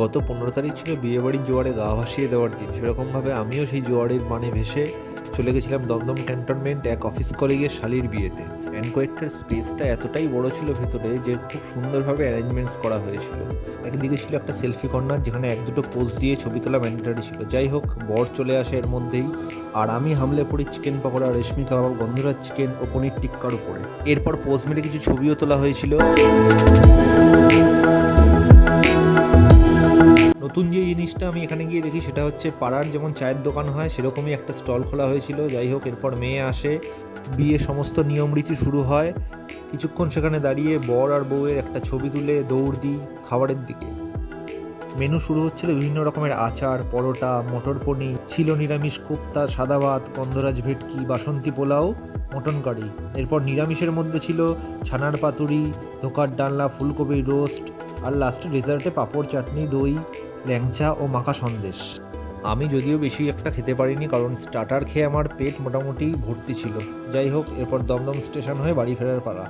গত ১৫ তারিখ ছিল বিয়েবাড়ির জোয়ারে গা ভাসিয়ে দেওয়ার দিন। সেরকমভাবে আমিও সেই জোয়ারের মানে ভেসে চলে গেছিলাম দমদম ক্যান্টনমেন্ট এক অফিস কলিগের শালির বিয়েতে। ব্যানকোয়েটের স্পেসটা এতটাই বড় ছিল ভেতরে যে খুব সুন্দরভাবে অ্যারেঞ্জমেন্টস করা হয়েছিল। একদিকে ছিল একটা সেলফি কর্নার যেখানে এক দুটো পোজ দিয়ে ছবি তোলা ম্যান্ডেটরি ছিল। যাই হোক, বর চলে আসে এর মধ্যেই, আর আমি হামলে পড়ি চিকেন পকোড়া, রেশমি কাবাব, গন্ধরাজ চিকেন ও পনির টিক্কার উপরে। এরপর পোজ মেরে কিছু ছবিও তোলা হয়েছিল। নতুন যে জিনিসটা আমি এখানে গিয়ে দেখি সেটা হচ্ছে পাড়ার যেমন চায়ের দোকান হয় সেরকমই একটা স্টল খোলা হয়েছিল। যাই হোক, এরপর মেয়ে আসে, বিয়ে সমস্ত নিয়ম রীতি শুরু হয়। কিছুক্ষণ সেখানে দাঁড়িয়ে বর আর বউয়ের একটা ছবি তুলে দৌড় দিই খাবারের দিকে। মেনু শুরু হচ্ছিল বিভিন্ন রকমের আচার, পরোটা, মটর পনির, ছিল নিরামিষ কোপ্তা, সাদা ভাত, গন্ধরাজ ভেটকি, বাসন্তী পোলাও, মটন কারি। এরপর নিরামিষের মধ্যে ছিল ছানার পাতুরি, ধোকার ডালনা, ফুলকপির রোস্ট, আর লাস্টে ডেজার্টে পাঁপড়, চাটনি, দই, ল্যাংচা ও মাখা সন্দেশ। আমি যদিও বেশি একটা খেতে পারিনি, কারণ স্টার্টার খেয়ে আমার পেট মোটামুটি ভর্তি ছিল। যাই হোক, এরপর দমদম স্টেশন হয়ে বাড়ি ফেরার পালা।